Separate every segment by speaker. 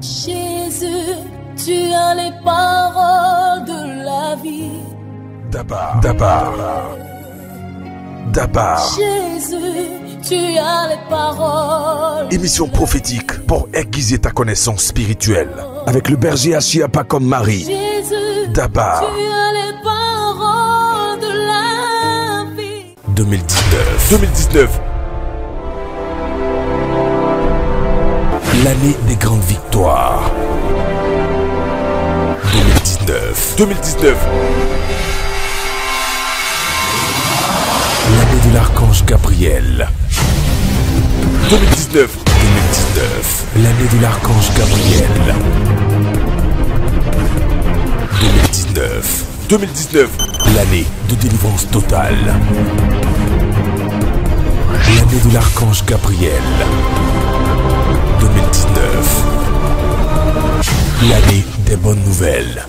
Speaker 1: Jésus, tu as les paroles de la vie.
Speaker 2: Dabar, Dabar, Dabar.
Speaker 1: Jésus, tu as les paroles.
Speaker 2: Émission prophétique pour aiguiser ta connaissance spirituelle. Avec le berger Achiapa comme Marie.
Speaker 1: Jésus,
Speaker 2: Dabar.
Speaker 1: tu as les paroles de la vie.
Speaker 2: 2019. L'année des grandes victoires. 2019. L'année de l'archange Gabriel. 2019. L'année de l'archange Gabriel. 2019. L'année de délivrance totale. L'année de l'archange Gabriel. 2019. L'année des bonnes nouvelles.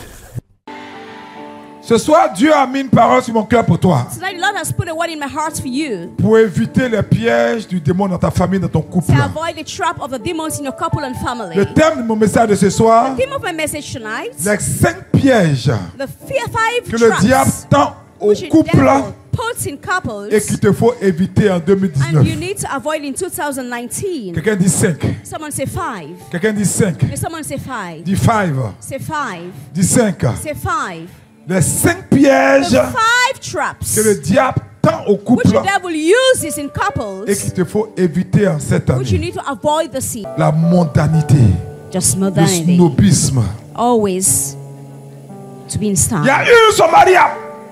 Speaker 3: Ce soir, Dieu a mis une parole sur mon cœur pour toi.
Speaker 4: Tonight, the Lord has put a word in my heart for you.
Speaker 3: Pour éviter les pièges du démon dans ta famille, dans ton couple.
Speaker 4: To avoid the trap of the demons in your couple and family.
Speaker 3: Le thème de mon message de ce soir,
Speaker 4: The theme of my message tonight,
Speaker 3: les 5 pièges
Speaker 4: the five
Speaker 3: que le diable
Speaker 4: traps
Speaker 3: tend au
Speaker 4: which the
Speaker 3: couple
Speaker 4: devil puts in couples
Speaker 3: et qu'il te faut éviter en
Speaker 4: and
Speaker 3: 2019.
Speaker 4: you need to avoid in 2019.
Speaker 3: Quelqu'un dit 5.
Speaker 4: Someone say 5.
Speaker 3: Quelqu'un dit 5.
Speaker 4: Someone say 5.
Speaker 3: Dis 5.
Speaker 4: Say 5.
Speaker 3: Dis 5.
Speaker 4: Say 5.
Speaker 3: Les 5 pièges
Speaker 4: The 5 traps
Speaker 3: que le diable tend au
Speaker 4: which
Speaker 3: couple
Speaker 4: the devil uses in
Speaker 3: et
Speaker 4: couples
Speaker 3: qu'il te faut éviter en cette
Speaker 4: which you
Speaker 3: année.
Speaker 4: need to avoid the sin.
Speaker 3: La mondanité,
Speaker 4: Just
Speaker 3: le
Speaker 4: modernity.
Speaker 3: snobisme.
Speaker 4: Always to be in
Speaker 3: Il y
Speaker 4: style.
Speaker 3: a eu son mari a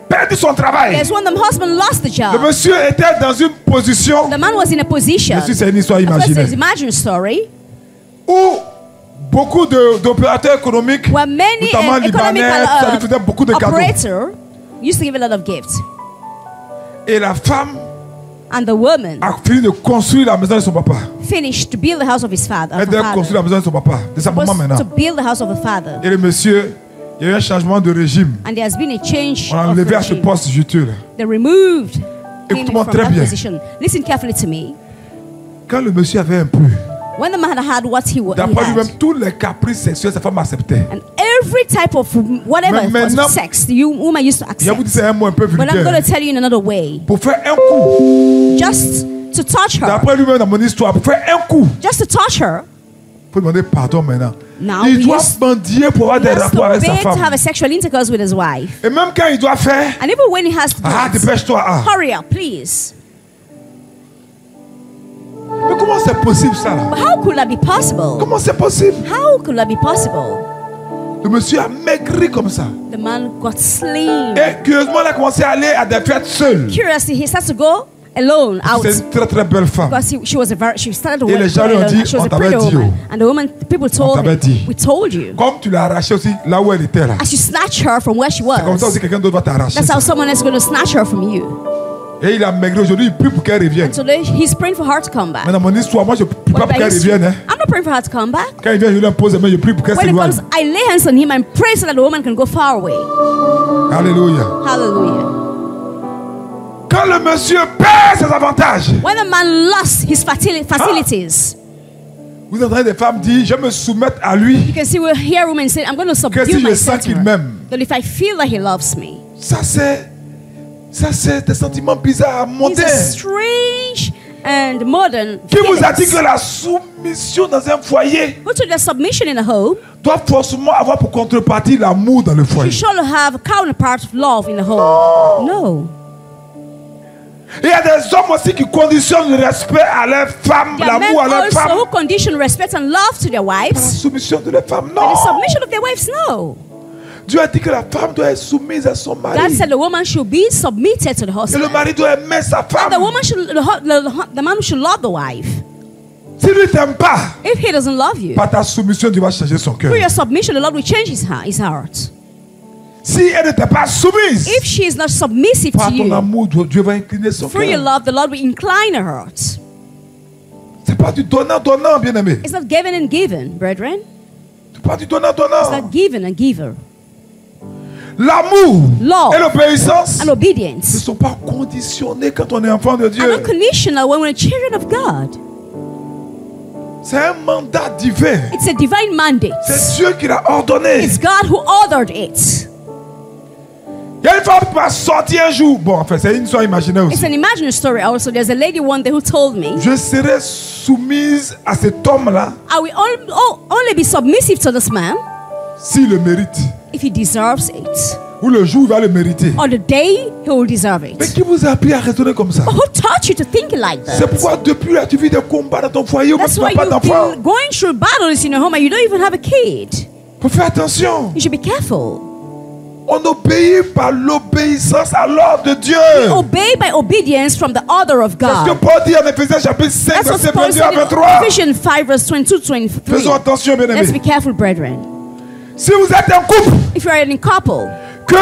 Speaker 3: perdu son travail.
Speaker 4: There's when the husband lost the
Speaker 3: Le
Speaker 4: job.
Speaker 3: monsieur était dans une position.
Speaker 4: The man was in a position.
Speaker 3: Monsieur, c'est une histoire
Speaker 4: Of course, it's
Speaker 3: imaginée.
Speaker 4: an imaginary story
Speaker 3: Où beaucoup d'opérateurs économiques,
Speaker 4: where many
Speaker 3: notamment
Speaker 4: economic
Speaker 3: libanais, ça lui faisait beaucoup de cadeaux.
Speaker 4: operator used to give a lot of gifts,
Speaker 3: Et la femme
Speaker 4: and the woman
Speaker 3: a fini de construire la maison de son papa.
Speaker 4: finished to build the house of his father.
Speaker 3: Elle devait construire la maison de son papa, de sa maman
Speaker 4: Was
Speaker 3: maintenant.
Speaker 4: to build the house of the father,
Speaker 3: Et le monsieur, il y a eu un changement de régime.
Speaker 4: and there has been a change
Speaker 3: On l'a
Speaker 4: of
Speaker 3: enlevé à ce
Speaker 4: regime.
Speaker 3: poste juteux.
Speaker 4: They removed him
Speaker 3: Écoute-moi
Speaker 4: from
Speaker 3: très
Speaker 4: that
Speaker 3: bien.
Speaker 4: position. Listen carefully to me.
Speaker 3: Quand le monsieur avait un peu,
Speaker 4: When the man had what he
Speaker 3: d'après lui-même,
Speaker 4: had,
Speaker 3: tous les caprices sexuels, sa femme acceptait.
Speaker 4: and every type of whatever
Speaker 3: Mais maintenant-
Speaker 4: was sex, the woman used to
Speaker 3: Je vais vous
Speaker 4: accept.
Speaker 3: dire un mot un peu
Speaker 4: But I'm going
Speaker 3: vulgaire.
Speaker 4: to tell you in another way.
Speaker 3: Pour faire un coup,
Speaker 4: Just to touch her.
Speaker 3: d'après lui-même dans mon histoire, pour faire un coup,
Speaker 4: Just to touch her.
Speaker 3: il faut demander pardon maintenant.
Speaker 4: Now
Speaker 3: Il
Speaker 4: he
Speaker 3: doit
Speaker 4: is-
Speaker 3: mendier pour avoir
Speaker 4: He
Speaker 3: des
Speaker 4: has to
Speaker 3: rapports avec sa
Speaker 4: beg to have
Speaker 3: femme.
Speaker 4: a sexual intercourse with his wife.
Speaker 3: Et même quand il doit faire,
Speaker 4: And even when he has to do
Speaker 3: ah,
Speaker 4: it,
Speaker 3: dépêche-toi. Ah.
Speaker 4: hurry up, please.
Speaker 3: Mais comment c'est possible ça là?
Speaker 4: But how could that be possible?
Speaker 3: Comment c'est possible?
Speaker 4: How could that be possible?
Speaker 3: Le monsieur a maigri comme ça.
Speaker 4: The man got slim.
Speaker 3: Et curieusement, il a commencé à aller à des fêtes seul.
Speaker 4: Curiously, he started to go alone out
Speaker 3: C'est une très très belle femme.
Speaker 4: because she started to
Speaker 3: Et les gens lui ont
Speaker 4: alone.
Speaker 3: dit,
Speaker 4: She was
Speaker 3: on
Speaker 4: a pretty
Speaker 3: t'avait dit,
Speaker 4: woman. And the woman, people told
Speaker 3: t'avait
Speaker 4: him,
Speaker 3: dit.
Speaker 4: we told you.
Speaker 3: Comme tu l'as arraché aussi là où elle était là.
Speaker 4: As you snatch her from where she
Speaker 3: C'est comme ça
Speaker 4: was,
Speaker 3: aussi quelqu'un d'autre va t'arracher.
Speaker 4: that's how someone else is going to snatch her from you.
Speaker 3: Et il a maigri aujourd'hui, il prie pour qu'elle revienne.
Speaker 4: So he's praying for her to come back.
Speaker 3: Mais dans mon histoire, moi je ne prie pas
Speaker 4: What
Speaker 3: pour
Speaker 4: about
Speaker 3: qu'elle
Speaker 4: history?
Speaker 3: revienne. Hein.
Speaker 4: I'm not praying for her to come back.
Speaker 3: Quand il vient, je lui impose les mains, je prie pour qu'elle
Speaker 4: When it
Speaker 3: s'éloigne.
Speaker 4: comes, I lay hands on him and pray so that the woman can go far away.
Speaker 3: Alléluia.
Speaker 4: Hallelujah.
Speaker 3: Quand le monsieur perd ses avantages,
Speaker 4: When the man lost his facilities,
Speaker 3: vous entendez des femmes dire, je me soumette à lui.
Speaker 4: you can see we hear women say, I'm going to
Speaker 3: Que
Speaker 4: subdue
Speaker 3: si je
Speaker 4: myself
Speaker 3: sens
Speaker 4: to
Speaker 3: qu'il
Speaker 4: her.
Speaker 3: m'aime.
Speaker 4: That if I feel that he loves me.
Speaker 3: Ça c'est des sentiments bizarres à
Speaker 4: It's
Speaker 3: monter.
Speaker 4: a strange and modern
Speaker 3: Qui vous a dit
Speaker 4: feelings.
Speaker 3: que la soumission dans un foyer
Speaker 4: Who took the submission in a home?
Speaker 3: doit forcément avoir pour contrepartie l'amour dans le
Speaker 4: You
Speaker 3: foyer?
Speaker 4: should have a counterpart of love in the home. No.
Speaker 3: Il y a des hommes aussi qui conditionnent le respect à leurs femmes,
Speaker 4: There are men
Speaker 3: l'amour à leurs
Speaker 4: also
Speaker 3: femmes,
Speaker 4: who condition respect and love to their
Speaker 3: par la
Speaker 4: wives.
Speaker 3: soumission de leurs femmes.
Speaker 4: And
Speaker 3: Non!
Speaker 4: the submission of their wives, no.
Speaker 3: Dieu a dit que la femme doit être soumise à son
Speaker 4: God
Speaker 3: mari.
Speaker 4: said the woman should be submitted to the
Speaker 3: Et le
Speaker 4: husband.
Speaker 3: mari doit aimer sa
Speaker 4: And the
Speaker 3: femme.
Speaker 4: woman should, the man should love the wife.
Speaker 3: S'il ne t'aime pas,
Speaker 4: If he doesn't love you,
Speaker 3: par ta soumission, Dieu va changer son cœur.
Speaker 4: through your submission, the Lord will change his heart.
Speaker 3: Si elle ne t'est pas soumise,
Speaker 4: If she is not submissive
Speaker 3: par
Speaker 4: to
Speaker 3: ton
Speaker 4: you,
Speaker 3: amour, Dieu va incliner son
Speaker 4: through your
Speaker 3: cœur.
Speaker 4: love, the Lord will incline her heart.
Speaker 3: C'est pas du donnant, bien aimé.
Speaker 4: It's not given and given, brethren.
Speaker 3: C'est pas du donnant.
Speaker 4: It's not given and giver.
Speaker 3: L'amour
Speaker 4: Love
Speaker 3: et l'obéissance
Speaker 4: and
Speaker 3: ne
Speaker 4: obedience
Speaker 3: sont pas conditionnés quand on est enfant de
Speaker 4: are
Speaker 3: Dieu.
Speaker 4: not conditional when we're children of God.
Speaker 3: C'est un mandat divin.
Speaker 4: It's a divine mandate.
Speaker 3: C'est Dieu qui l'a ordonné.
Speaker 4: It's God who ordered it.
Speaker 3: Il y a une femme qui m'a sorti un jour. Bon, enfin, c'est une histoire imaginaire
Speaker 4: It's
Speaker 3: aussi.
Speaker 4: an imaginary story also. There's a lady one day who told me,
Speaker 3: Je serai soumise à cet homme-là
Speaker 4: I will only be submissive to this man
Speaker 3: s'il le mérite.
Speaker 4: if he deserves it.
Speaker 3: Ou le jour où il va le mériter.
Speaker 4: Or the day he will deserve
Speaker 3: Mais
Speaker 4: it.
Speaker 3: qui vous a appris à raisonner comme ça?
Speaker 4: But who taught you to think like
Speaker 3: C'est
Speaker 4: that?
Speaker 3: pourquoi depuis là, tu vis des combats dans ton foyer où
Speaker 4: That's
Speaker 3: tu
Speaker 4: why
Speaker 3: n'as pas
Speaker 4: you've
Speaker 3: d'enfant.
Speaker 4: been going through battles in your home and you don't even have a kid.
Speaker 3: Faut faire attention.
Speaker 4: You should be careful.
Speaker 3: On obéit par l'obéissance à l'ordre de Dieu.
Speaker 4: Obey by obedience from the order of
Speaker 3: C'est ce que
Speaker 4: God.
Speaker 3: Paul dit en Éphésiens chapitre 5,
Speaker 4: That's what
Speaker 3: verset
Speaker 4: Paul
Speaker 3: 22 à
Speaker 4: said in
Speaker 3: 23.
Speaker 4: Ephesians 5 verse 22 23.
Speaker 3: Faisons attention, bien
Speaker 4: Let's be
Speaker 3: aimés.
Speaker 4: careful, brethren.
Speaker 3: Si vous êtes un couple,
Speaker 4: If you are in a couple
Speaker 3: que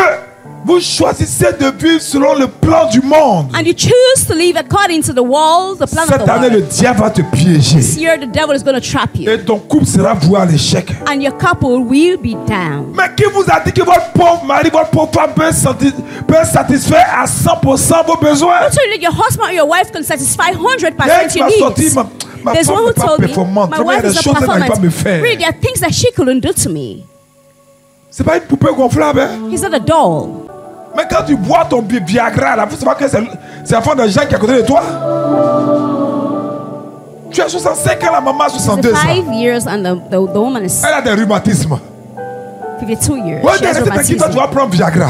Speaker 3: vous choisissez de vivre selon le plan du monde,
Speaker 4: and you choose to live according to the walls, the plan of
Speaker 3: cette
Speaker 4: the
Speaker 3: année, le
Speaker 4: world,
Speaker 3: diable va te piéger.
Speaker 4: this year the devil is going to trap you
Speaker 3: Et ton couple sera voué à l'échec.
Speaker 4: and your couple will be down.
Speaker 3: Mais qui vous a dit que votre pauvre mari, votre pauvre femme peut satisfaire à 100% vos besoins?
Speaker 4: Who told you that your husband or your wife can satisfy
Speaker 3: Il y a
Speaker 4: 100%
Speaker 3: qui
Speaker 4: your
Speaker 3: m'a sorti,
Speaker 4: needs?
Speaker 3: ma
Speaker 4: There's
Speaker 3: femme
Speaker 4: one who
Speaker 3: n'est pas
Speaker 4: told me,
Speaker 3: performante.
Speaker 4: my
Speaker 3: Vraiment, il y a
Speaker 4: wife
Speaker 3: des
Speaker 4: is
Speaker 3: choses
Speaker 4: not
Speaker 3: qu'elle n'arrive pas à me
Speaker 4: performant.
Speaker 3: faire.
Speaker 4: Really, there are things that she couldn't do to me.
Speaker 3: C'est pas une poupée gonflable, hein?
Speaker 4: He's not a doll.
Speaker 3: Mais quand tu bois ton Viagra, là, faut savoir que c'est la femme de Jean qui est à côté de toi. Tu as 65 ans, la maman a 62 ans.
Speaker 4: 5 years and the woman is
Speaker 3: Elle a des rhumatismes.
Speaker 4: 52 years.
Speaker 3: Ouais,
Speaker 4: She has
Speaker 3: t'inquiète, toi, tu
Speaker 4: rheumatism.
Speaker 3: vas prendre Viagra.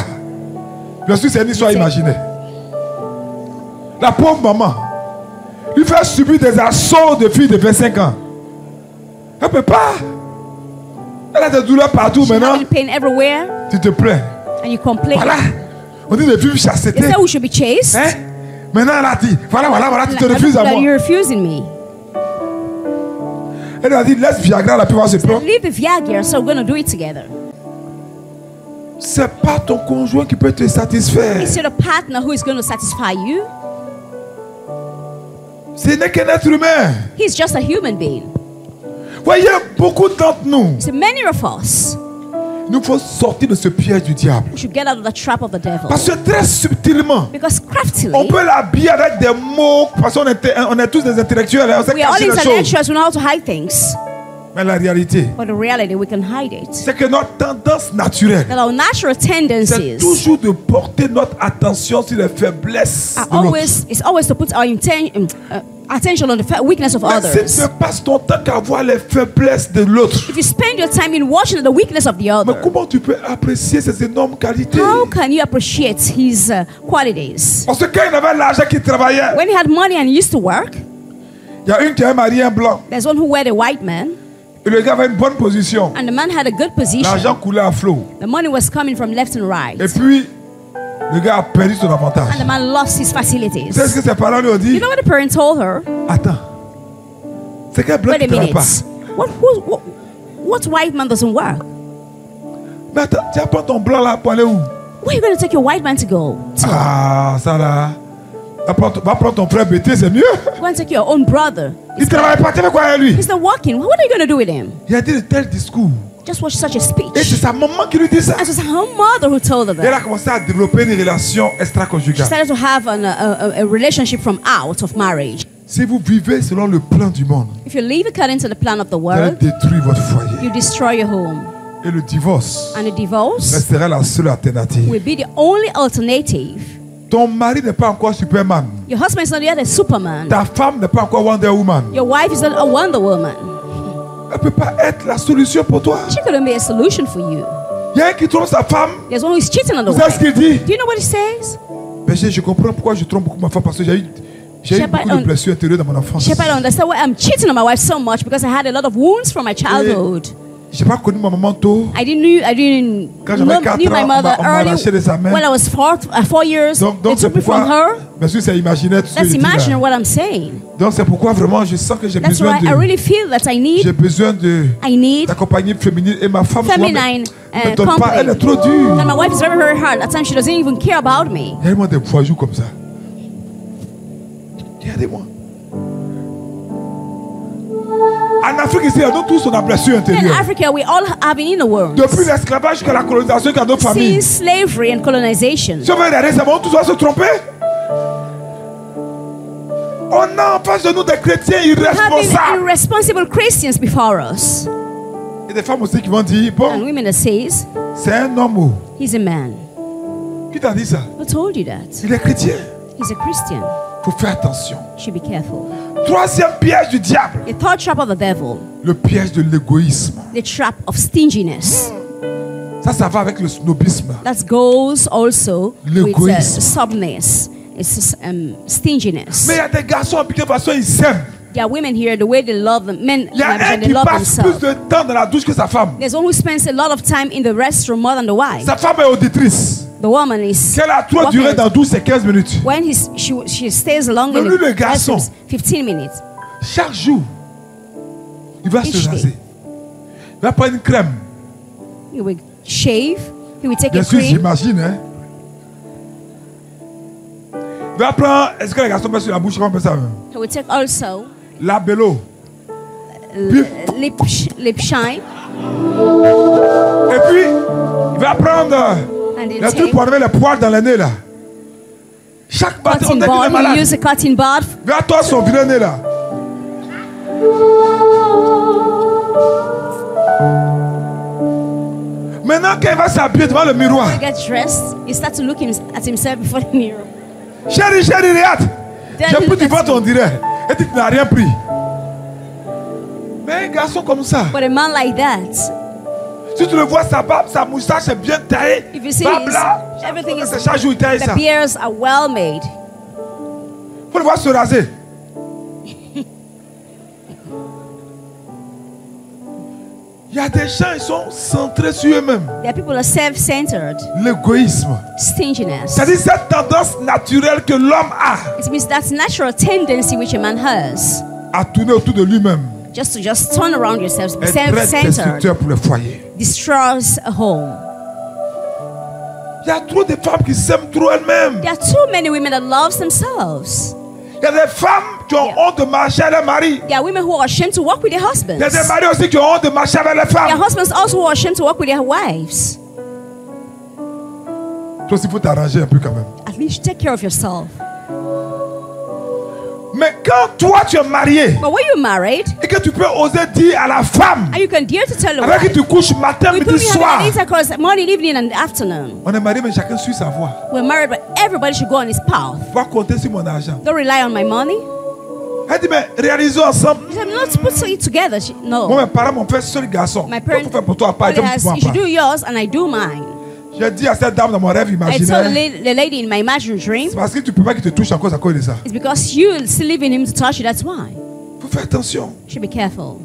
Speaker 3: Bien sûr, c'est une histoire imaginée. La pauvre maman lui fait subir des assauts de filles de 25 ans. Elle ne peut pas. Elle a des douleurs partout
Speaker 4: She's
Speaker 3: maintenant.
Speaker 4: having pain everywhere
Speaker 3: Tu te plains.
Speaker 4: and you complain.
Speaker 3: Voilà. On dit de vivre chasteté.
Speaker 4: Is that we should be chaste?
Speaker 3: Hein? Maintenant, elle a dit, voilà, tu te refuses à moi.
Speaker 4: You're refusing me.
Speaker 3: Elle a dit, laisse Viagra, la puis on va se prendre.
Speaker 4: Leave the Viagra, so we're going to do it together.
Speaker 3: C'est pas ton conjoint qui peut te satisfaire.
Speaker 4: It's your partner who is going to satisfy you.
Speaker 3: Ce n'est qu'un être humain.
Speaker 4: He's just a human being.
Speaker 3: Voyez, beaucoup d'entre nous,
Speaker 4: So many of us,
Speaker 3: nous faut sortir de ce piège du diable.
Speaker 4: we should get out of the trap of the devil.
Speaker 3: Parce que très subtilement,
Speaker 4: Because craftily,
Speaker 3: on peut l'habiller avec des mots, parce qu'on est tous des intellectuels, hein, on sait
Speaker 4: we are all
Speaker 3: cacher les choses.
Speaker 4: intellectuals, we know how to hide things.
Speaker 3: Mais la réalité,
Speaker 4: But in reality, we can hide it.
Speaker 3: c'est que notre tendance naturelle,
Speaker 4: That our natural
Speaker 3: c'est
Speaker 4: tendencies
Speaker 3: toujours de porter notre attention sur les faiblesses
Speaker 4: are
Speaker 3: de l'autre.
Speaker 4: always to put our attention on the weakness of
Speaker 3: Mais si
Speaker 4: others.
Speaker 3: tu passes ton temps qu'à voir les faiblesses de l'autre,
Speaker 4: If you spend your time in watching the weakness of the
Speaker 3: mais
Speaker 4: other,
Speaker 3: comment tu peux apprécier ces énormes qualités?
Speaker 4: how can you appreciate his qualities?
Speaker 3: Parce que quand il avait l'argent qu'il travaillait,
Speaker 4: When he had money and he used to work,
Speaker 3: il y a une qui avait marié un blanc.
Speaker 4: there's one who were a white man,
Speaker 3: Et le gars avait une bonne position.
Speaker 4: and the man had a good position.
Speaker 3: L'argent coulait à flot.
Speaker 4: The money was coming from left and right,
Speaker 3: Et puis, le gars a perdu son avantage.
Speaker 4: and the man lost his
Speaker 3: Tu sais ce
Speaker 4: facilities.
Speaker 3: que ses parents lui ont
Speaker 4: You
Speaker 3: dit?
Speaker 4: know what the parent told her?
Speaker 3: Attends. C'est quel blanc
Speaker 4: Wait
Speaker 3: qui
Speaker 4: a
Speaker 3: ne travaille
Speaker 4: minute.
Speaker 3: pas?
Speaker 4: What white man doesn't work?
Speaker 3: Mais attends, tu vas prendre ton blanc là pour aller où?
Speaker 4: Where are you going to take your white man to go?
Speaker 3: Ah, ça là. Va prendre ton frère Bété, c'est mieux.
Speaker 4: Go and take your own brother.
Speaker 3: Il ne travaille pas, tu fais quoi avec lui?
Speaker 4: He's not working. What are you going to do with him?
Speaker 3: Il a dit de tels discours.
Speaker 4: Just watch such a
Speaker 3: Et c'est
Speaker 4: speech.
Speaker 3: sa maman qui lui dit ça.
Speaker 4: And it's her mother who told her
Speaker 3: Et elle a
Speaker 4: that.
Speaker 3: commencé à développer une relation
Speaker 4: She
Speaker 3: extra-conjugale.
Speaker 4: started to have a relationship from out of marriage.
Speaker 3: Si vous vivez selon le plan du monde,
Speaker 4: If you live according to the plan of the
Speaker 3: vous allez
Speaker 4: world,
Speaker 3: détruire votre foyer.
Speaker 4: you destroy your home.
Speaker 3: Et le divorce
Speaker 4: And a divorce
Speaker 3: restera la seule alternative.
Speaker 4: will be the only alternative.
Speaker 3: Ton mari n'est pas encore Superman.
Speaker 4: Your husband is not yet a Superman.
Speaker 3: Ta femme n'est pas encore Wonder Woman.
Speaker 4: Your wife is not a Wonder Woman.
Speaker 3: Elle ne peut pas être la solution pour toi.
Speaker 4: She couldn't be a solution for you.
Speaker 3: Il y a un qui trompe sa femme.
Speaker 4: There's one who is cheating on the
Speaker 3: Vous savez ce
Speaker 4: wife.
Speaker 3: qu'il dit?
Speaker 4: Do you know what he says?
Speaker 3: Péché, je comprends pourquoi je trompe beaucoup ma femme parce que j'ai eu beaucoup de blessures intérieures dans mon enfance.
Speaker 4: Shepherd, I understand why I'm cheating on my wife so much because I had a lot of wounds from my childhood.
Speaker 3: Je n'ai pas connu ma maman tôt.
Speaker 4: I didn't
Speaker 3: Quand j'avais 4
Speaker 4: knew my
Speaker 3: ans,
Speaker 4: mother
Speaker 3: on m'a arraché de sa
Speaker 4: early.
Speaker 3: main.
Speaker 4: When I was 4 years,
Speaker 3: Donc
Speaker 4: they
Speaker 3: c'est
Speaker 4: took me from
Speaker 3: pourquoi,
Speaker 4: her.
Speaker 3: bien sûr, c'est imaginaire tout ce que
Speaker 4: That's
Speaker 3: je dis là.
Speaker 4: imaginary what I'm saying.
Speaker 3: Donc c'est pourquoi vraiment je sens que j'ai
Speaker 4: That's
Speaker 3: besoin
Speaker 4: why I really feel that I
Speaker 3: de
Speaker 4: need
Speaker 3: d'accompagner féminine et ma femme souvent
Speaker 4: feminine
Speaker 3: me donne pas, elle est trop dure.
Speaker 4: And my wife is very, very hard. At times she doesn't even care about me.
Speaker 3: Il y a vraiment des voyous comme ça. Regardez-moi. En Afrique ici, nous tous on a blessure
Speaker 4: In
Speaker 3: intérieure.
Speaker 4: Africa, we all have an inner wound.
Speaker 3: Depuis l'esclavage jusqu'à la colonisation de nos familles.
Speaker 4: Since slavery and colonization.
Speaker 3: Si on veut regarder, ça va tous se tromper. On a en face de nous des chrétiens
Speaker 4: Having
Speaker 3: irresponsables.
Speaker 4: irresponsible Christians before us.
Speaker 3: Et des femmes aussi qui vont dire,
Speaker 4: And
Speaker 3: bon,
Speaker 4: women that says,
Speaker 3: c'est un homme. Oh.
Speaker 4: he's a man.
Speaker 3: Qui t'a dit ça?
Speaker 4: Who told you that?
Speaker 3: Il est chrétien.
Speaker 4: He's a Christian.
Speaker 3: Il faut faire attention.
Speaker 4: You should be careful.
Speaker 3: Troisième piège du diable.
Speaker 4: The third trap of the devil,
Speaker 3: Le piège de l'égoïsme.
Speaker 4: the trap of stinginess.
Speaker 3: Ça va avec le snobisme.
Speaker 4: That goes also with
Speaker 3: L'égoïsme.
Speaker 4: sobness. It's stinginess.
Speaker 3: Mais il y a des garçons de toute façon, ils s'aiment.
Speaker 4: There are women here, the way they love them, men,
Speaker 3: Il y a un
Speaker 4: they
Speaker 3: qui
Speaker 4: love
Speaker 3: passe plus
Speaker 4: themselves.
Speaker 3: de temps dans la douche que sa femme.
Speaker 4: There's one who spends a lot of time in the restroom more than the wife.
Speaker 3: Sa femme est auditrice.
Speaker 4: The woman is.
Speaker 3: Qu'elle a trop
Speaker 4: working.
Speaker 3: duré dans la douche, c'est 15 minutes.
Speaker 4: When she stays long
Speaker 3: Mais
Speaker 4: in
Speaker 3: lui,
Speaker 4: the
Speaker 3: le garçon.
Speaker 4: restroom, 15 minutes.
Speaker 3: Chaque jour, il va
Speaker 4: Each
Speaker 3: se
Speaker 4: day.
Speaker 3: raser. Il va prendre une crème.
Speaker 4: He will shave. He will take
Speaker 3: Bien
Speaker 4: a
Speaker 3: sûr,
Speaker 4: cream.
Speaker 3: j'imagine. Hein. Il va prendre. Est-ce que les garçons mettent sur la bouche comme ça?
Speaker 4: He will take also
Speaker 3: La bello.
Speaker 4: lip shine.
Speaker 3: Et puis, il va prendre
Speaker 4: And
Speaker 3: le
Speaker 4: he'll
Speaker 3: truc pour enlever les poils dans le nez là. Chaque matin, on
Speaker 4: cotton
Speaker 3: dit qu'il est
Speaker 4: bud. He
Speaker 3: malade.
Speaker 4: use a cotton bud.
Speaker 3: Viens toi son vilain nez là. Maintenant, quand il va s'habiller devant le miroir,
Speaker 4: He gets dressed. He starts to look at himself before the mirror.
Speaker 3: chérie, regarde.
Speaker 4: Then
Speaker 3: J'ai
Speaker 4: he
Speaker 3: pris
Speaker 4: look
Speaker 3: du
Speaker 4: at
Speaker 3: ventre,
Speaker 4: you.
Speaker 3: on dirait. Et tu n'as rien pris. Mais un garçon comme ça,
Speaker 4: But a man like that,
Speaker 3: si tu le vois, sa barbe, sa moustache est bien taillée.
Speaker 4: if you see
Speaker 3: Barbe là,
Speaker 4: everything is,
Speaker 3: c'est chaque jour il taille
Speaker 4: the
Speaker 3: ça.
Speaker 4: beards are well made.
Speaker 3: Faut le voir se raser. Il y a des gens, ils sont centrés sur eux-mêmes.
Speaker 4: There are people who are self-centered,
Speaker 3: L'égoïsme.
Speaker 4: stinginess.
Speaker 3: C'est-à-dire cette tendance naturelle que l'homme a
Speaker 4: It means that natural tendency which a man has,
Speaker 3: à tourner autour de lui-même.
Speaker 4: just to turn around yourselves, be
Speaker 3: Est très
Speaker 4: self-centered,
Speaker 3: destructeur pour le foyer.
Speaker 4: destroys a home.
Speaker 3: Il y a trop de femmes qui s'aiment trop elles-mêmes.
Speaker 4: There are too many women that love themselves.
Speaker 3: Il y a des femmes qui ont honte de marcher avec leur mari.
Speaker 4: There are women who are ashamed to walk with their
Speaker 3: Il
Speaker 4: husbands.
Speaker 3: y a des maris aussi qui ont honte de marcher avec les
Speaker 4: There are
Speaker 3: femmes.
Speaker 4: husbands also who are ashamed to walk with their wives.
Speaker 3: Toi aussi, il faut t'arranger un peu quand même.
Speaker 4: At least take care of yourself.
Speaker 3: Mais quand toi tu es marié
Speaker 4: But when you're married,
Speaker 3: et que tu peux oser dire à la femme
Speaker 4: and you can dare to tell the
Speaker 3: avec qui
Speaker 4: wife,
Speaker 3: tu couches matin,
Speaker 4: we
Speaker 3: midi,
Speaker 4: could be
Speaker 3: soir.
Speaker 4: having an intercourse morning, evening, and afternoon.
Speaker 3: On est marié, mais chacun suit sa voie.
Speaker 4: We're married, but everybody should go on his path.
Speaker 3: Va compter sur mon argent.
Speaker 4: Don't rely on my money.
Speaker 3: Elle dit, mais réalisons ensemble.
Speaker 4: You said, not put it together.
Speaker 3: Moi,
Speaker 4: No.
Speaker 3: mes parents m'ont fait seul garçon.
Speaker 4: My
Speaker 3: Toi,
Speaker 4: parents,
Speaker 3: faut faire pour toi, pas.
Speaker 4: you should do yours, and I do mine.
Speaker 3: J'ai dit à cette dame dans mon rêve
Speaker 4: I told
Speaker 3: imaginaire,
Speaker 4: the lady in my imaginary dream,
Speaker 3: c'est parce que tu peux pas qu'il te touche encore à cause de ça.
Speaker 4: it's because you still leave in him to touch you. That's why.
Speaker 3: Faut faire attention.
Speaker 4: You should be careful.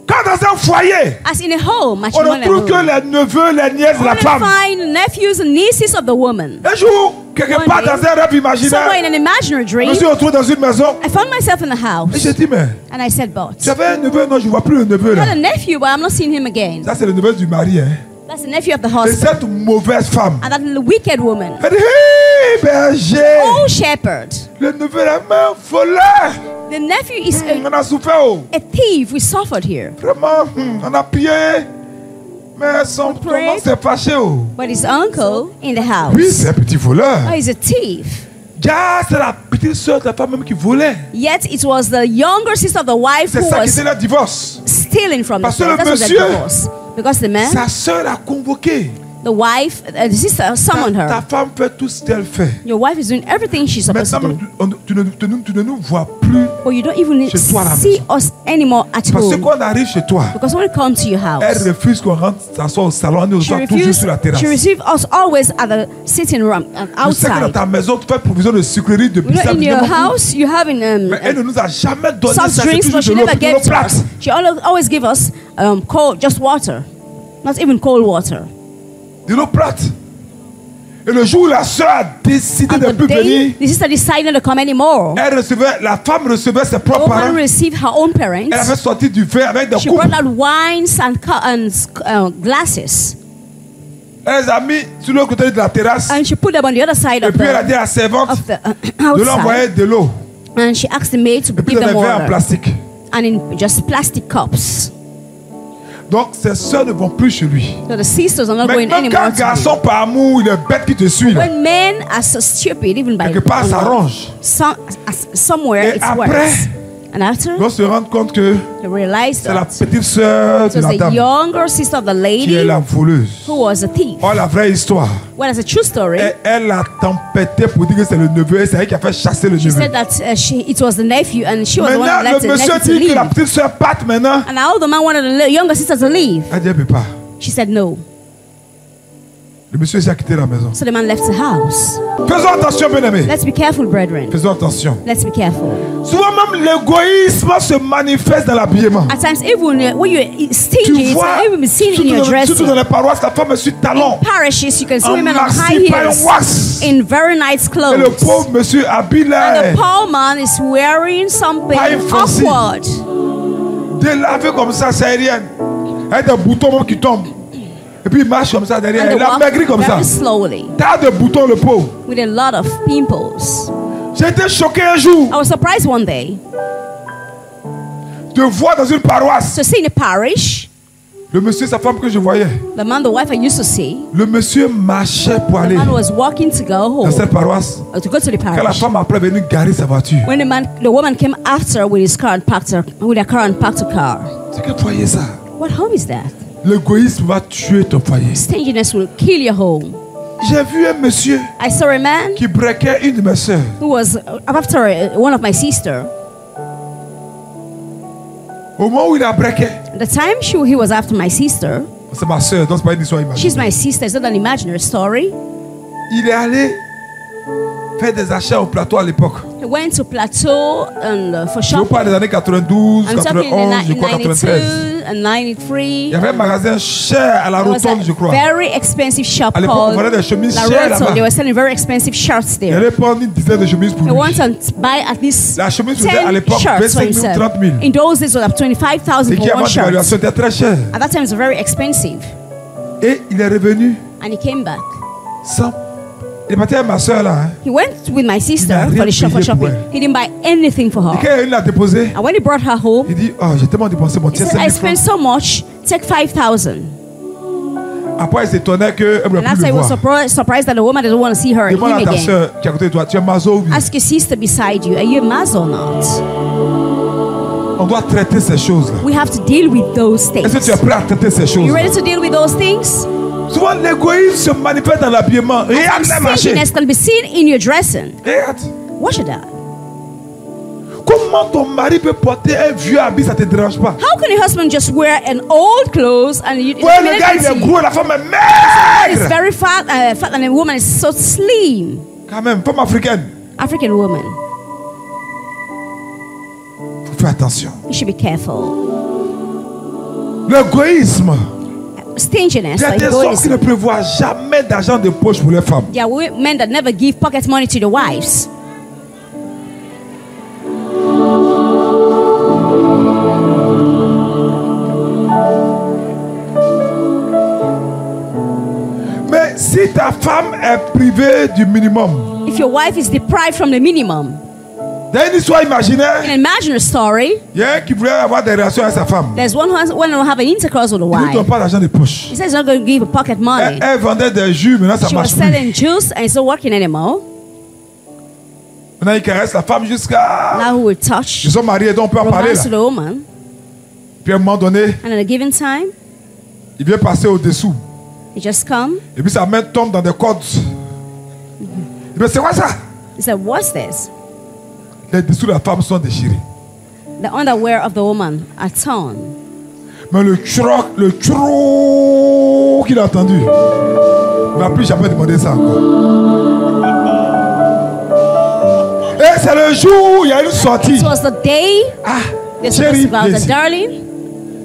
Speaker 3: Quand dans un foyer,
Speaker 4: As in a home,
Speaker 3: on
Speaker 4: matrimonial
Speaker 3: ne trouve que
Speaker 4: home,
Speaker 3: les neveux, les nièces de la
Speaker 4: only
Speaker 3: femme.
Speaker 4: find nephews and nieces of the woman.
Speaker 3: Un jour, quelque
Speaker 4: One
Speaker 3: part
Speaker 4: day,
Speaker 3: dans un rêve
Speaker 4: Somewhere
Speaker 3: imaginaire,
Speaker 4: in an imaginary
Speaker 3: je
Speaker 4: dream,
Speaker 3: me suis retrouvé dans une maison.
Speaker 4: I found myself in the
Speaker 3: Et
Speaker 4: house,
Speaker 3: j'ai dit, mais
Speaker 4: and I said, "But
Speaker 3: j'avais un neveu, non, je vois plus le neveu
Speaker 4: I
Speaker 3: là.
Speaker 4: had a nephew, but I'm not seeing him again.
Speaker 3: Ça, c'est le neveu du mari. Hein.
Speaker 4: That's the nephew of the
Speaker 3: Et
Speaker 4: husband,
Speaker 3: cette mauvaise femme,
Speaker 4: and that little wicked woman,
Speaker 3: elle dit, hé, berger,
Speaker 4: oh shepherd,
Speaker 3: le neveu là, mais voleur.
Speaker 4: the nephew is
Speaker 3: On a souffert, oh.
Speaker 4: a thief. We suffered here,
Speaker 3: Vraiment, on a prié. Mais son
Speaker 4: prayed.
Speaker 3: maman s'est fâché, oh.
Speaker 4: but his uncle in the
Speaker 3: Oui,
Speaker 4: house,
Speaker 3: c'est un petit voleur.
Speaker 4: oh, he's a thief.
Speaker 3: Ja, c'est la petite soeur de la femme même qui volait.
Speaker 4: Yet it was the younger sister of the wife
Speaker 3: C'est
Speaker 4: who
Speaker 3: ça qui
Speaker 4: was
Speaker 3: était le divorce.
Speaker 4: stealing from the
Speaker 3: Parce que
Speaker 4: son.
Speaker 3: le
Speaker 4: That was the
Speaker 3: monsieur-
Speaker 4: divorce. Because the man,
Speaker 3: Sa soeur l'a convoqué.
Speaker 4: the wife, the sister summoned
Speaker 3: Ta
Speaker 4: her.
Speaker 3: femme fait tout ce qu'elle fait.
Speaker 4: Your wife is doing everything she's supposed to
Speaker 3: Maintenant,
Speaker 4: do.
Speaker 3: tu ne nous vois plus.
Speaker 4: But you don't even
Speaker 3: Chez toi à la
Speaker 4: see
Speaker 3: maison.
Speaker 4: us anymore at
Speaker 3: Parce que
Speaker 4: home.
Speaker 3: quand on arrive chez toi,
Speaker 4: Because when we come to your
Speaker 3: elle
Speaker 4: house,
Speaker 3: refuse qu'on rentre s'asseoir au salon. On est
Speaker 4: she
Speaker 3: toujours
Speaker 4: refuses,
Speaker 3: sur la terrasse.
Speaker 4: she receives us always at the sitting room
Speaker 3: Je sais que dans
Speaker 4: outside.
Speaker 3: ta maison, tu fais provision de sucreries, de
Speaker 4: You know,
Speaker 3: bissap,
Speaker 4: in
Speaker 3: de
Speaker 4: your
Speaker 3: beaucoup.
Speaker 4: house, you have
Speaker 3: Mais elle ne nous a jamais donné
Speaker 4: soft
Speaker 3: ça. C'est
Speaker 4: drinks, but she
Speaker 3: toujours
Speaker 4: never
Speaker 3: de l'eau
Speaker 4: gave to
Speaker 3: plate.
Speaker 4: us. She always give us cold, just water, not even cold water.
Speaker 3: De l'eau plate. Et le jour où la soeur a décidé
Speaker 4: And
Speaker 3: de ne
Speaker 4: the
Speaker 3: plus
Speaker 4: day
Speaker 3: venir,
Speaker 4: the sister decided not to come anymore,
Speaker 3: la femme recevait ses
Speaker 4: the
Speaker 3: propres
Speaker 4: woman
Speaker 3: parents.
Speaker 4: received her own
Speaker 3: Elle avait
Speaker 4: parents.
Speaker 3: sorti du vin avec des
Speaker 4: She
Speaker 3: coupes.
Speaker 4: brought out wines and glasses,
Speaker 3: Elle les a mis sur l'autre côté de la terrasse.
Speaker 4: and she put them on the other side
Speaker 3: Et
Speaker 4: of
Speaker 3: puis elle a dit à la servante
Speaker 4: the
Speaker 3: de l'envoyer
Speaker 4: outside.
Speaker 3: de l'eau.
Speaker 4: And she asked the maid to
Speaker 3: Et puis
Speaker 4: give
Speaker 3: dans des
Speaker 4: them
Speaker 3: verres en
Speaker 4: water,
Speaker 3: plastique.
Speaker 4: and in just plastic cups.
Speaker 3: Donc ses soeurs ne vont plus chez lui.
Speaker 4: So the sisters are not
Speaker 3: Mais
Speaker 4: going
Speaker 3: même
Speaker 4: anymore
Speaker 3: quand un
Speaker 4: to
Speaker 3: garçon
Speaker 4: him.
Speaker 3: par amour, il est bête qui te suit là.
Speaker 4: When men are so stupid, even by
Speaker 3: Quelque part, ça arrange.
Speaker 4: somewhere
Speaker 3: Et
Speaker 4: it's
Speaker 3: après,
Speaker 4: worse. And after,
Speaker 3: On se rend compte que
Speaker 4: they realized
Speaker 3: c'est la
Speaker 4: that
Speaker 3: petite sœur
Speaker 4: it
Speaker 3: de
Speaker 4: was
Speaker 3: la
Speaker 4: the
Speaker 3: dame
Speaker 4: younger sister of the
Speaker 3: qui est
Speaker 4: lady
Speaker 3: la voleuse.
Speaker 4: who was a thief.
Speaker 3: Oh, la vraie histoire.
Speaker 4: Well, it's a true story.
Speaker 3: Et elle a tempêté pour dire que c'est le neveu et c'est elle qui a fait chasser le
Speaker 4: She
Speaker 3: neveu.
Speaker 4: said that it was the nephew, and she was the one
Speaker 3: Maintenant,
Speaker 4: that left
Speaker 3: le
Speaker 4: the
Speaker 3: monsieur
Speaker 4: nephew to
Speaker 3: dit que la
Speaker 4: leave.
Speaker 3: petite sœur parte maintenant.
Speaker 4: And now the man wanted the younger sister to leave.
Speaker 3: Elle dit, elle ne peut pas.
Speaker 4: She said no.
Speaker 3: Le monsieur s'est quitté la maison.
Speaker 4: So the man left the house.
Speaker 3: Faisons attention, bien-aimés.
Speaker 4: Let's be careful, brethren.
Speaker 3: Faisons attention.
Speaker 4: Let's be careful.
Speaker 3: Souvent même l'égoïsme se manifeste dans l'habillement.
Speaker 4: At times, even when you're stingy,
Speaker 3: Tu
Speaker 4: it's
Speaker 3: vois,
Speaker 4: even seen in
Speaker 3: surtout
Speaker 4: your
Speaker 3: dans
Speaker 4: dressing.
Speaker 3: les paroisses, la femme est sur talon.
Speaker 4: Parishes, you can see
Speaker 3: En
Speaker 4: women on high
Speaker 3: maxi, pas
Speaker 4: heels
Speaker 3: en wax.
Speaker 4: in very nice
Speaker 3: Et le
Speaker 4: clothes.
Speaker 3: pauvre monsieur habillé
Speaker 4: And the poor man is wearing something
Speaker 3: Pas fancy.
Speaker 4: awkward.
Speaker 3: délavé comme ça, c'est aérienne. Avec des boutons même qui tombent. Et puis il marche comme ça derrière.
Speaker 4: And they
Speaker 3: Il a
Speaker 4: walk
Speaker 3: maigri comme ça.
Speaker 4: very slowly
Speaker 3: Tas de boutons, le pauvre.
Speaker 4: with a lot of pimples.
Speaker 3: J'ai été choqué un jour
Speaker 4: I was surprised one day
Speaker 3: de voir dans une paroisse
Speaker 4: to see in a parish
Speaker 3: le monsieur et sa femme que je voyais.
Speaker 4: the man, the wife I used to see.
Speaker 3: Le monsieur marchait pour
Speaker 4: The
Speaker 3: aller
Speaker 4: man was walking to go
Speaker 3: dans
Speaker 4: home,
Speaker 3: cette paroisse.
Speaker 4: to go to the
Speaker 3: Quand la
Speaker 4: parish.
Speaker 3: femme après est venue garer sa voiture.
Speaker 4: When the woman came after with his car and parked her car.
Speaker 3: C'est quel foyer ça?
Speaker 4: What home is that?
Speaker 3: L'égoïsme va tuer ton foyer.
Speaker 4: Stinginess will kill your home.
Speaker 3: J'ai vu un monsieur
Speaker 4: I saw a man
Speaker 3: qui braquait une de mes soeurs.
Speaker 4: who was after one of my sister.
Speaker 3: Au moment où il a braqué,
Speaker 4: The time he was after my sister,
Speaker 3: c'est ma soeur, donc c'est pas une histoire
Speaker 4: she's
Speaker 3: imaginée.
Speaker 4: my sister, it's not an imaginary story.
Speaker 3: Il est allé faire des achats au plateau à l'époque.
Speaker 4: He went to Plateau and for
Speaker 3: Je vous
Speaker 4: shopping.
Speaker 3: parle des années 92,
Speaker 4: I'm talking
Speaker 3: 91, je
Speaker 4: in
Speaker 3: crois 93.
Speaker 4: 92 and
Speaker 3: Il
Speaker 4: 93.
Speaker 3: y avait un magasin cher à la
Speaker 4: There was
Speaker 3: rotonde, je
Speaker 4: a
Speaker 3: crois.
Speaker 4: very expensive shop
Speaker 3: À l'époque, on
Speaker 4: called
Speaker 3: vendait des chemises
Speaker 4: La
Speaker 3: chères
Speaker 4: Rotonde. They
Speaker 3: là-bas.
Speaker 4: were selling very expensive shirts
Speaker 3: Il
Speaker 4: there.
Speaker 3: allait prendre une dizaine de chemises pour
Speaker 4: He
Speaker 3: lui.
Speaker 4: wanted to buy at least
Speaker 3: La chemise faisait à
Speaker 4: 10
Speaker 3: l'époque
Speaker 4: shirts for
Speaker 3: 25 000 ou
Speaker 4: himself.
Speaker 3: 30 000.
Speaker 4: In those days, it was up 25,000
Speaker 3: Et qui
Speaker 4: for
Speaker 3: avant
Speaker 4: one shirt.
Speaker 3: l'évaluation était très cher.
Speaker 4: At that time, it was very expensive.
Speaker 3: Et il est revenu
Speaker 4: And he came back.
Speaker 3: sans. Il est parti avec ma soeur là. Hein.
Speaker 4: He went with my sister
Speaker 3: rien
Speaker 4: for the shop for
Speaker 3: payé pour
Speaker 4: shopping.
Speaker 3: elle.
Speaker 4: He didn't buy anything for
Speaker 3: Et
Speaker 4: her.
Speaker 3: quand il l'a déposé,
Speaker 4: And when he brought her home,
Speaker 3: il dit, oh, j'ai tellement dépensé mon
Speaker 4: he
Speaker 3: tiers
Speaker 4: said,
Speaker 3: 5
Speaker 4: I
Speaker 3: 000
Speaker 4: spent
Speaker 3: francs.
Speaker 4: so much, take 5,000.
Speaker 3: Après, il s'étonnait qu'elle ne
Speaker 4: And
Speaker 3: voulait plus
Speaker 4: after
Speaker 3: le
Speaker 4: he was
Speaker 3: voir.
Speaker 4: surprised that the woman doesn't want to see her him
Speaker 3: Demande à ta
Speaker 4: again.
Speaker 3: soeur qui est à côté de toi, tu es maso ou bien?
Speaker 4: Ask your sister beside you, are you a Maz or not?
Speaker 3: On doit traiter ces choses-là.
Speaker 4: We have to deal with those
Speaker 3: Est-ce que
Speaker 4: things.
Speaker 3: tu es prêt à traiter ces
Speaker 4: You
Speaker 3: choses?
Speaker 4: ready to deal with those things?
Speaker 3: Souvent, l'égoïsme se manifeste dans l'habillement. Regarde les marchés.
Speaker 4: Stinginess can be seen in your dressing.
Speaker 3: Regarde.
Speaker 4: Watch that.
Speaker 3: Comment ton mari peut porter un vieux habit, ça ne te dérange pas?
Speaker 4: How can your husband just wear an old clothes and you?
Speaker 3: Ouais, le gars, il est gros, la femme est
Speaker 4: He's
Speaker 3: maigre.
Speaker 4: very fat, fat, and the woman is so slim.
Speaker 3: Quand même, femme africaine.
Speaker 4: African woman.
Speaker 3: Faut faire attention.
Speaker 4: You should be careful.
Speaker 3: L'égoïsme.
Speaker 4: Stinginess,
Speaker 3: Il y a
Speaker 4: like
Speaker 3: des hommes qui ne
Speaker 4: egoism.
Speaker 3: prévoient jamais d'argent de poche pour les femmes.
Speaker 4: There are men that never give pocket money to the wives.
Speaker 3: Mais si ta femme est privée du minimum,
Speaker 4: If your wife is deprived from the minimum,
Speaker 3: dans une histoire
Speaker 4: you
Speaker 3: imaginaire,
Speaker 4: can imagine a story.
Speaker 3: il y a un qui voulait avoir des relations avec sa femme.
Speaker 4: There's one who will have an intercourse with a
Speaker 3: Il ne donne
Speaker 4: wife.
Speaker 3: pas d'argent de poche.
Speaker 4: He says he's not going to give her pocket money.
Speaker 3: Elle vendait des jus, maintenant ça
Speaker 4: She was
Speaker 3: marche plus.
Speaker 4: selling juice and it's not working anymore.
Speaker 3: Maintenant il caresse la femme jusqu'à.
Speaker 4: Now who will touch,
Speaker 3: Ils sont mariés, donc on peut en parler
Speaker 4: romance
Speaker 3: là.
Speaker 4: to the woman,
Speaker 3: Puis à un moment donné,
Speaker 4: and at a given time,
Speaker 3: il vient passer au-dessous.
Speaker 4: he just come.
Speaker 3: Et puis sa main tombe dans des cordes. Il dit, c'est quoi ça?
Speaker 4: He said, "What's this?"
Speaker 3: Les dessous de la femme sont déchirés.
Speaker 4: The underwear of the woman are torn.
Speaker 3: Mais le tchroc qu'il a entendu, il ne va plus jamais demander ça encore. Et c'est le jour où il y a une sortie.
Speaker 4: It was the day
Speaker 3: Ah,
Speaker 4: they're supposed
Speaker 3: chérie,
Speaker 4: to go out.
Speaker 3: viens
Speaker 4: The
Speaker 3: ici.
Speaker 4: darling,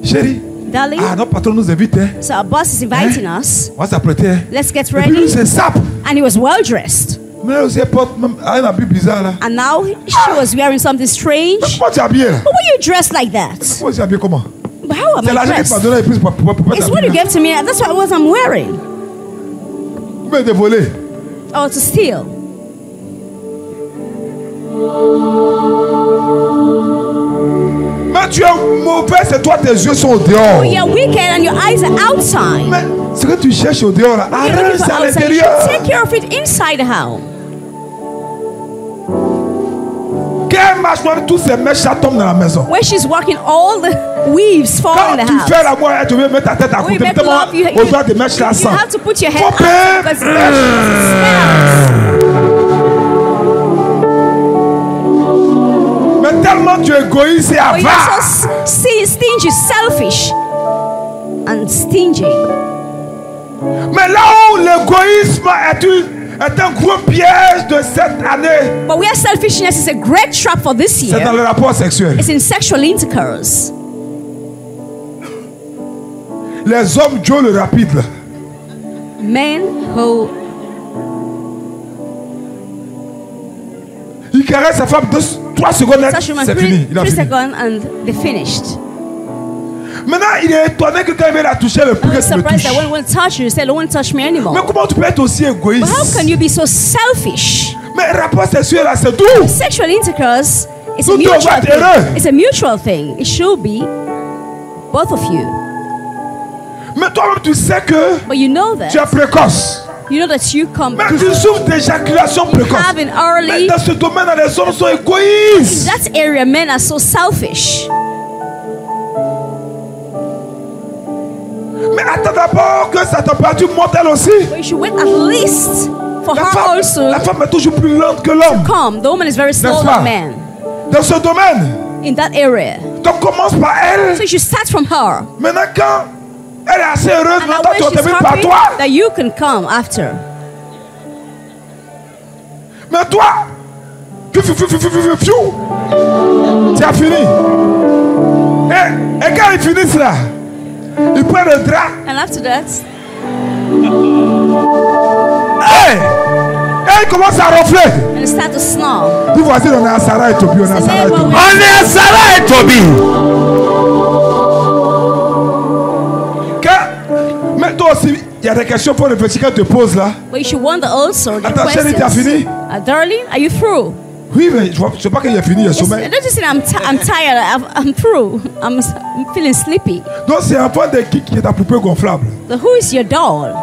Speaker 3: Chérie.
Speaker 4: darling.
Speaker 3: Ah, notre patron nous invite. Hein.
Speaker 4: So our boss is inviting us.
Speaker 3: On va s'apprêter. Hein.
Speaker 4: Let's get
Speaker 3: Et puis lui,
Speaker 4: ready.
Speaker 3: c'est sap.
Speaker 4: And he was well dressed.
Speaker 3: Mais aussi, elle porte même un habit bizarre là.
Speaker 4: And now she was wearing something strange.
Speaker 3: Comment tu es habillé là?
Speaker 4: But why you dressed like that?
Speaker 3: Comment tu es habillé comment?
Speaker 4: But how am
Speaker 3: C'est
Speaker 4: I
Speaker 3: l'argent qu'il m'a
Speaker 4: dressed?
Speaker 3: donné et puis pour
Speaker 4: It's what you gave to me. That's what I'm wearing.
Speaker 3: Vous m'avez dévolé.
Speaker 4: Oh, to steal.
Speaker 3: Mais que tu es mauvais, c'est toi, tes yeux sont au dehors.
Speaker 4: Oh, you're wicked and your eyes are outside.
Speaker 3: Mais ce que tu cherches au dehors, là,
Speaker 4: You're
Speaker 3: arrange
Speaker 4: looking for
Speaker 3: ça à
Speaker 4: outside. You
Speaker 3: l'intérieur.
Speaker 4: should take care of it inside the house.
Speaker 3: Quelle marche avec tous ces mèches, ça tombe dans la maison.
Speaker 4: Where she's working, all the weaves fall in
Speaker 3: Quand
Speaker 4: the
Speaker 3: tu
Speaker 4: house.
Speaker 3: fais l'amour, tu veux mettre ta tête à
Speaker 4: When you
Speaker 3: côté.
Speaker 4: make love, you
Speaker 3: Aux doigts des mèches là, sans.
Speaker 4: have to put your head
Speaker 3: Faut
Speaker 4: up
Speaker 3: payer.
Speaker 4: because it smells.
Speaker 3: Mais tellement tu es égoïste et
Speaker 4: Oh, you're
Speaker 3: avare.
Speaker 4: so stingy, selfish, and stingy.
Speaker 3: Mais là où l'égoïsme est un gros piège de cette année,
Speaker 4: But where selfishness is a great trap for this
Speaker 3: c'est dans
Speaker 4: year,
Speaker 3: le rapport sexuel.
Speaker 4: it's in sexual intercourse.
Speaker 3: Les hommes Joe le rapide là.
Speaker 4: Men who
Speaker 3: Il caresse sa femme 3 secondes,
Speaker 4: touch him and
Speaker 3: c'est fini. Il a
Speaker 4: 3
Speaker 3: fini.
Speaker 4: seconds and they finished.
Speaker 3: Maintenant, il est étonné que quand il vient la toucher, le plus
Speaker 4: I'm
Speaker 3: que tu me
Speaker 4: surprised
Speaker 3: touches.
Speaker 4: that when we touch you, you say, don't want to touch me
Speaker 3: Mais
Speaker 4: anymore.
Speaker 3: comment tu peux être aussi égoïste?
Speaker 4: But how can you be so selfish?
Speaker 3: Mais rapport sexuel là, c'est tout.
Speaker 4: Sexual intercourse is a
Speaker 3: Tout
Speaker 4: mutual
Speaker 3: doit être
Speaker 4: thing.
Speaker 3: heureux.
Speaker 4: It's a mutual thing. It should be both of you.
Speaker 3: Mais toi-même, tu sais que
Speaker 4: But you know
Speaker 3: tu es
Speaker 4: that.
Speaker 3: précoce.
Speaker 4: You know that you come.
Speaker 3: Mais tu souffres d'éjaculation précoce.
Speaker 4: Have an
Speaker 3: Mais
Speaker 4: early.
Speaker 3: dans ce domaine, les hommes sont égoïstes.
Speaker 4: That area, men are so selfish.
Speaker 3: Mais attends d'abord que sa température monte elle aussi.
Speaker 4: But you should wait at least for her also
Speaker 3: La femme est toujours plus lente que l'homme.
Speaker 4: come. The woman is very slow
Speaker 3: N'est-ce pas?
Speaker 4: than man
Speaker 3: Dans ce domaine.
Speaker 4: in that area.
Speaker 3: Donc commence par elle.
Speaker 4: So you should start from her.
Speaker 3: Maintenant quand elle est assez heureuse,
Speaker 4: And
Speaker 3: maintenant
Speaker 4: that
Speaker 3: tu vas
Speaker 4: when she's
Speaker 3: terminer par
Speaker 4: happy,
Speaker 3: toi.
Speaker 4: that you can come after.
Speaker 3: Mais toi, tu as fini. Et quand ils finissent là, ils prennent le drap.
Speaker 4: And after that,
Speaker 3: Hey! Et ils commencent à ronfler.
Speaker 4: and you start to snore.
Speaker 3: Dis voici, on est à Sarah et Tobi. On est à
Speaker 4: The
Speaker 3: Sarah et
Speaker 4: neighbor
Speaker 3: Tobi.
Speaker 4: will-
Speaker 2: On est à Sarah et Toby.
Speaker 3: Mais toi aussi, il y a des questions pour réfléchir quand tu te poses là.
Speaker 4: But you should wonder also the
Speaker 3: Attends, chérie, tu as
Speaker 4: questions.
Speaker 3: fini?
Speaker 4: Darling, are you through?
Speaker 3: Oui, mais je ne sais pas qu'il a fini, il y a
Speaker 4: Yes,
Speaker 3: sommeil.
Speaker 4: don't you say I'm tired? I'm through. I'm feeling sleepy.
Speaker 3: Donc c'est un point de qui est ta poupée gonflable.
Speaker 4: So who is your doll?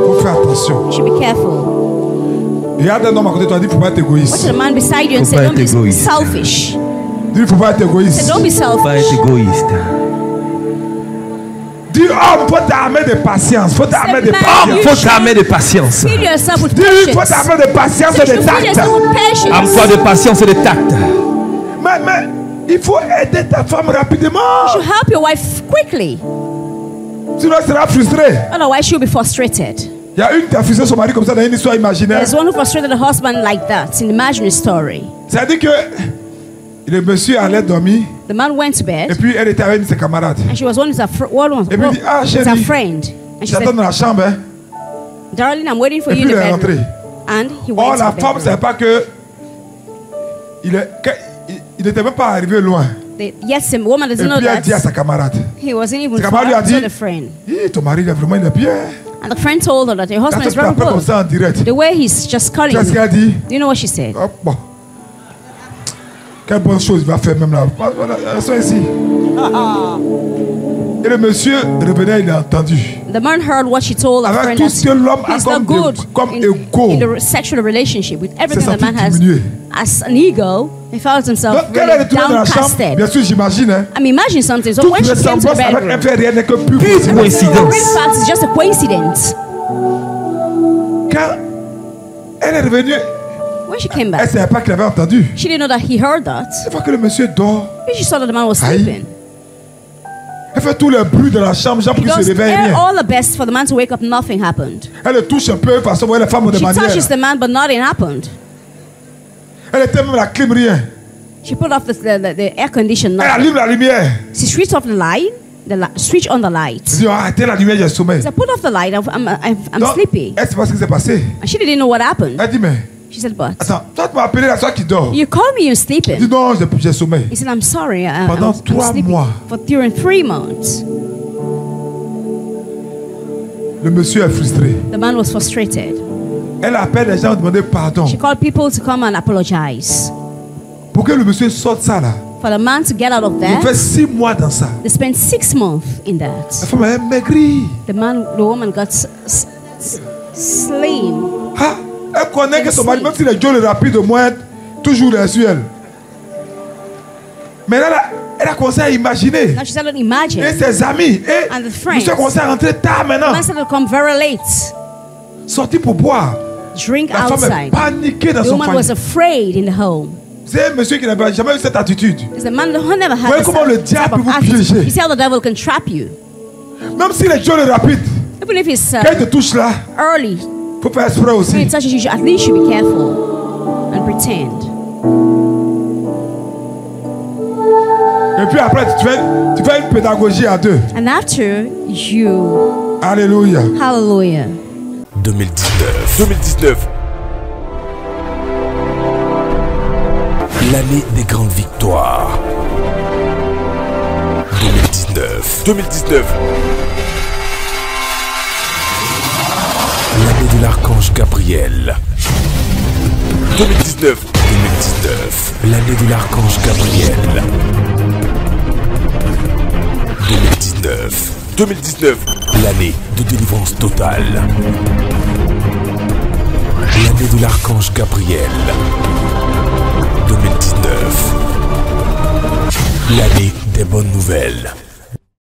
Speaker 3: Il faut faire attention.
Speaker 4: You should be careful.
Speaker 3: Regarde un homme à côté de toi, dis il ne faut pas être
Speaker 4: Watch
Speaker 3: égoïste.
Speaker 4: the man beside you and
Speaker 2: Faut
Speaker 4: say,
Speaker 2: pas
Speaker 4: don't be
Speaker 2: être égoïste.
Speaker 4: selfish.
Speaker 3: Dis il ne faut pas être
Speaker 4: Say,
Speaker 3: égoïste.
Speaker 4: don't be
Speaker 2: Pas être
Speaker 4: selfish.
Speaker 2: égoïste.
Speaker 3: Dis homme, faut t'armer de patience. Faut t'armer de
Speaker 4: man,
Speaker 3: patience.
Speaker 2: Faut t'armer de patience.
Speaker 4: Fill yourself with
Speaker 3: Dis il faut
Speaker 4: patience.
Speaker 3: t'armer de patience et
Speaker 4: You
Speaker 3: de
Speaker 4: should fill
Speaker 3: tact.
Speaker 4: yourself with
Speaker 2: Arme-toi
Speaker 4: patience.
Speaker 2: de patience et de tact.
Speaker 3: Mais il faut aider ta femme rapidement.
Speaker 4: You should help your wife quickly.
Speaker 3: Sinon elle sera frustrée.
Speaker 4: Otherwise, she'll be frustrated.
Speaker 3: Il y a une qui a frustré son mari comme ça dans une histoire imaginaire.
Speaker 4: There's one who frustrated the husband like that. It's an imaginary story.
Speaker 3: Ça dit que le monsieur allait dormir
Speaker 4: The man went to
Speaker 3: et
Speaker 4: bed,
Speaker 3: puis elle était avec ses camarades.
Speaker 4: and she was one with her
Speaker 3: Et puis il dit, ah
Speaker 4: with her
Speaker 3: chérie,
Speaker 4: friend. And she
Speaker 3: j'attends
Speaker 4: said,
Speaker 3: dans la chambre. Hein.
Speaker 4: darling, I'm waiting for
Speaker 3: Et
Speaker 4: you
Speaker 3: puis
Speaker 4: in
Speaker 3: il
Speaker 4: the
Speaker 3: est rentré.
Speaker 4: bedroom. And he
Speaker 3: Or
Speaker 4: went to
Speaker 3: la
Speaker 4: the
Speaker 3: femme ne savait
Speaker 4: bedroom.
Speaker 3: pas que il n'était même pas arrivé loin.
Speaker 4: Yes, the woman
Speaker 3: Et
Speaker 4: doesn't know
Speaker 3: puis elle dit à
Speaker 4: that.
Speaker 3: sa camarade,
Speaker 4: He wasn't even
Speaker 3: Sa camarade lui a
Speaker 4: far
Speaker 3: dit,
Speaker 4: to the friend.
Speaker 3: ton mari il est vraiment il est bien.
Speaker 4: And the friend told her that your
Speaker 3: Quand
Speaker 4: husband
Speaker 3: elle
Speaker 4: is very
Speaker 3: t'appelle comme
Speaker 4: good.
Speaker 3: ça en direct.
Speaker 4: The way he's just calling
Speaker 3: Tu sais ce
Speaker 4: you.
Speaker 3: qu'elle dit?
Speaker 4: Do you know what she said?
Speaker 3: Hop, bon. Quelle bonne chose il va faire même là. Voilà, restons ici. Et le monsieur revenait, il a entendu.
Speaker 4: The man heard what she told her
Speaker 3: Avec
Speaker 4: friend
Speaker 3: tout ce que l'homme
Speaker 4: that
Speaker 3: a
Speaker 4: he's not good
Speaker 3: comme
Speaker 4: in
Speaker 3: égo.
Speaker 4: the sexual relationship with everything
Speaker 3: s'est
Speaker 4: the man
Speaker 3: senti
Speaker 4: has
Speaker 3: diminué.
Speaker 4: as an ego. He felt himself
Speaker 3: Donc, quand elle est
Speaker 4: really
Speaker 3: retournée dans la chambre,
Speaker 4: downcasted.
Speaker 3: bien sûr, j'imagine, hein,
Speaker 4: I mean, imagine something. So
Speaker 3: toute
Speaker 4: when she came to the
Speaker 3: ressemblance avec un
Speaker 4: bedroom,
Speaker 3: fait rien n'est que plus
Speaker 2: Pure
Speaker 3: possible.
Speaker 2: coïncidence.
Speaker 4: in fact, it's just a coincidence.
Speaker 3: Quand elle est revenue,
Speaker 4: When she came
Speaker 3: elle ne
Speaker 4: back,
Speaker 3: savait pas qu'il avait entendu.
Speaker 4: she didn't know that he heard that.
Speaker 3: Une fois que le monsieur dort,
Speaker 4: When she saw that the man was
Speaker 3: Aïe.
Speaker 4: sleeping,
Speaker 3: elle fait tout le bruit de la chambre, genre pour qu'il se
Speaker 4: does
Speaker 3: réveille rien.
Speaker 4: all the best for the man to wake up. Nothing happened.
Speaker 3: Elle le touche un peu, de façon, les femmes ont des
Speaker 4: She
Speaker 3: manières.
Speaker 4: touches the man, but nothing happened.
Speaker 3: Elle était même la clim, rien.
Speaker 4: She put off the air condition.
Speaker 3: Elle
Speaker 4: Nothing.
Speaker 3: allume la lumière.
Speaker 4: She switched off the light. Switch on the light.
Speaker 3: Elle dit, arrêtez la lumière, j'ai sommeil.
Speaker 4: So I put off the light. I'm
Speaker 3: Donc,
Speaker 4: sleepy.
Speaker 3: elle ne sait pas ce qui s'est passé.
Speaker 4: And she didn't know what happened.
Speaker 3: Elle dit, mais
Speaker 4: She said, but
Speaker 3: attends, toi tu m'as appelé la soeur qui dort.
Speaker 4: you call me, you're
Speaker 3: Elle dit,
Speaker 4: sleeping.
Speaker 3: non, j'ai sommeil.
Speaker 4: He said, I'm sorry.
Speaker 3: Pendant
Speaker 4: I'm
Speaker 3: 3
Speaker 4: sleeping.
Speaker 3: mois.
Speaker 4: For during 3 months.
Speaker 3: Le monsieur est frustré.
Speaker 4: The man was frustrated.
Speaker 3: Elle appelle les gens à demander pardon.
Speaker 4: She called people to come and apologize.
Speaker 3: Pour que le monsieur sorte ça là.
Speaker 4: For the man to get out of
Speaker 3: Il fait
Speaker 4: that,
Speaker 3: 6 mois dans ça.
Speaker 4: they spent 6 months in
Speaker 3: La
Speaker 4: that.
Speaker 3: femme a maigri.
Speaker 4: The woman got slim.
Speaker 3: Ah, elle connaît que son mari, même si les Joe le rapide au moins, toujours les sur elle. Mais là, elle a commencé à imaginer.
Speaker 4: Now she started to imagine.
Speaker 3: Et ses amis. Et
Speaker 4: And the
Speaker 3: le
Speaker 4: friends.
Speaker 3: monsieur a commencé à rentrer tard
Speaker 4: The
Speaker 3: maintenant.
Speaker 4: man started to come very late.
Speaker 3: Sorti pour boire.
Speaker 4: Drink
Speaker 3: La femme est
Speaker 4: outside.
Speaker 3: paniquée dans
Speaker 4: The
Speaker 3: son
Speaker 4: woman was
Speaker 3: foyer.
Speaker 4: afraid in the home.
Speaker 3: C'est un monsieur qui n'avait jamais eu cette attitude.
Speaker 4: It's the man who never had
Speaker 3: Voyez
Speaker 4: this
Speaker 3: comment le
Speaker 4: type
Speaker 3: diable
Speaker 4: of
Speaker 3: vous
Speaker 4: attitude.
Speaker 3: piéger.
Speaker 4: You see how the devil can trap you.
Speaker 3: Même si les Joe le rapide,
Speaker 4: Even if it's
Speaker 3: quand il te touche là,
Speaker 4: early,
Speaker 3: il faut faire exprès
Speaker 4: when
Speaker 3: aussi.
Speaker 4: it touches you, at least you should be careful and pretend.
Speaker 3: Et puis après, tu fais une pédagogie à deux.
Speaker 4: And after you,
Speaker 3: Alléluia.
Speaker 4: hallelujah.
Speaker 2: 2019. L'année des grandes victoires. 2019. L'année de l'archange Gabriel. 2019. L'année de l'archange Gabriel. 2019. L'année de délivrance totale. L'année de l'archange Gabriel. 2019. L'année des bonnes nouvelles.